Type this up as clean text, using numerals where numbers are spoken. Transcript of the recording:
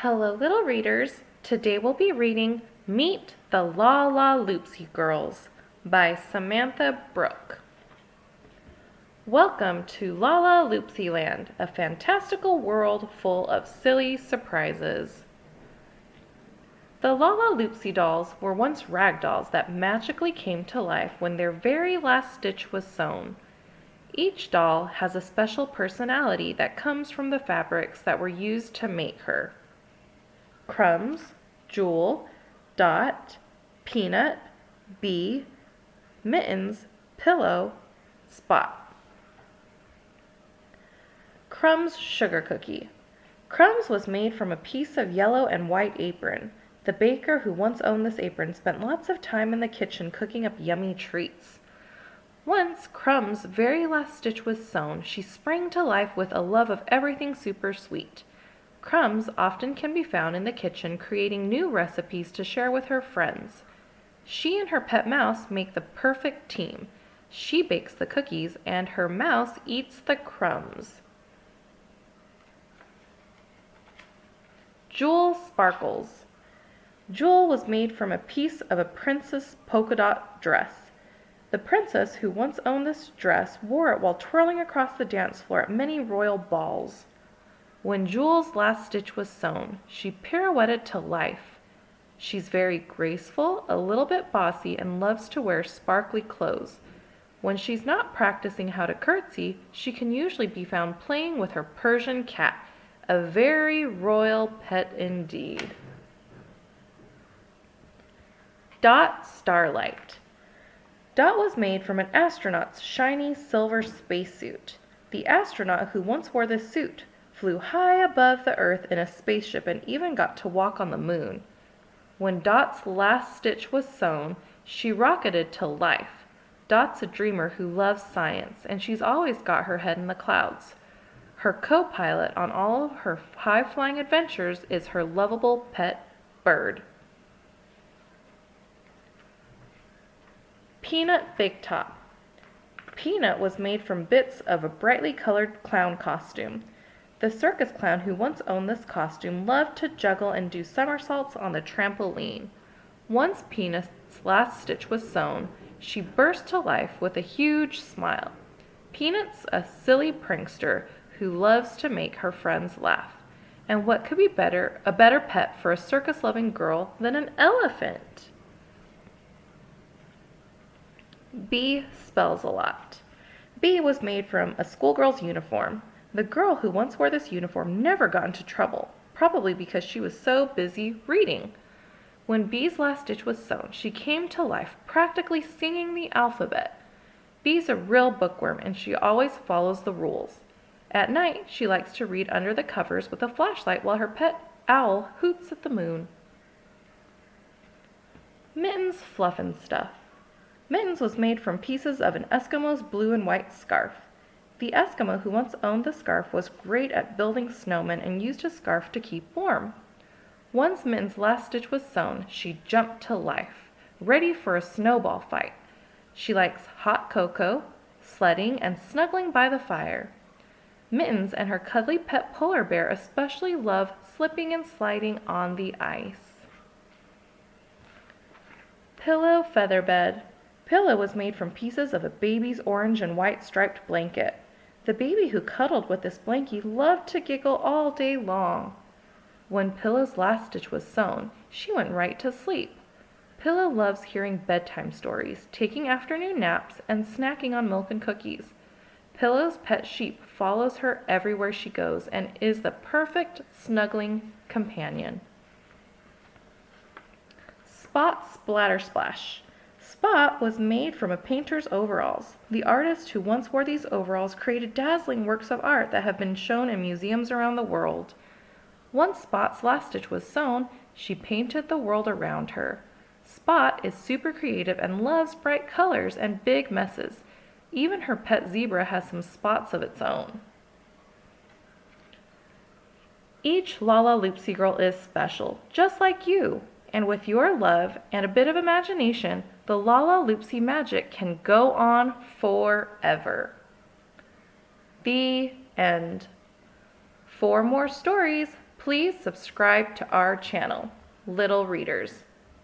Hello, little readers. Today we'll be reading Meet the Lalaloopsy Girls by Samantha Brooke. Welcome to Lalaloopsy Land, a fantastical world full of silly surprises. The Lalaloopsy dolls were once rag dolls that magically came to life when their very last stitch was sewn. Each doll has a special personality that comes from the fabrics that were used to make her. Crumbs, Jewel, Dot, Peanut, Bea, Mittens, Pillow, Spot. Crumbs Sugar Cookie. Crumbs was made from a piece of yellow and white apron. The baker who once owned this apron spent lots of time in the kitchen cooking up yummy treats. Once Crumbs' very last stitch was sewn, she sprang to life with a love of everything super sweet. Crumbs often can be found in the kitchen creating new recipes to share with her friends. She and her pet mouse make the perfect team. She bakes the cookies and her mouse eats the crumbs. Jewel Sparkles. Jewel was made from a piece of a princess polka dot dress. The princess who once owned this dress wore it while twirling across the dance floor at many royal balls. When Jewel's last stitch was sewn, she pirouetted to life. She's very graceful, a little bit bossy, and loves to wear sparkly clothes. When she's not practicing how to curtsy, she can usually be found playing with her Persian cat, a very royal pet indeed. Dot Starlight. Dot was made from an astronaut's shiny silver spacesuit. The astronaut who once wore this suit flew high above the Earth in a spaceship and even got to walk on the moon. When Dot's last stitch was sewn, she rocketed to life. Dot's a dreamer who loves science, and she's always got her head in the clouds. Her co-pilot on all of her high-flying adventures is her lovable pet bird. Peanut Big Top. Peanut was made from bits of a brightly colored clown costume. The circus clown who once owned this costume loved to juggle and do somersaults on the trampoline. Once Peanut's last stitch was sewn, she burst to life with a huge smile. Peanut's a silly prankster who loves to make her friends laugh. And what could be a better pet for a circus-loving girl than an elephant? Bea Spells-a-Lot. Bea was made from a schoolgirl's uniform. The girl who once wore this uniform never got into trouble, probably because she was so busy reading. When Bea's last stitch was sewn, she came to life, practically singing the alphabet. Bea's a real bookworm, and she always follows the rules. At night, she likes to read under the covers with a flashlight while her pet owl hoots at the moon. Mittens Fluff and Stuff. Mittens was made from pieces of an Eskimo's blue and white scarf. The Eskimo who once owned the scarf was great at building snowmen and used his scarf to keep warm. Once Mittens' last stitch was sewn, she jumped to life, ready for a snowball fight. She likes hot cocoa, sledding, and snuggling by the fire. Mittens and her cuddly pet polar bear especially love slipping and sliding on the ice. Pillow Featherbed. Pillow was made from pieces of a baby's orange and white striped blanket. The baby who cuddled with this blankie loved to giggle all day long. When Pillow's last stitch was sewn, she went right to sleep. Pillow loves hearing bedtime stories, taking afternoon naps, and snacking on milk and cookies. Pillow's pet sheep follows her everywhere she goes and is the perfect snuggling companion. Spot Splatter Splash. Spot was made from a painter's overalls. The artist who once wore these overalls created dazzling works of art that have been shown in museums around the world. Once Spot's last stitch was sewn, she painted the world around her. Spot is super creative and loves bright colors and big messes. Even her pet zebra has some spots of its own. Each Lalaloopsy girl is special, just like you. And with your love and a bit of imagination, the Lalaloopsy magic can go on forever. The end. For more stories, please subscribe to our channel, Little Readers.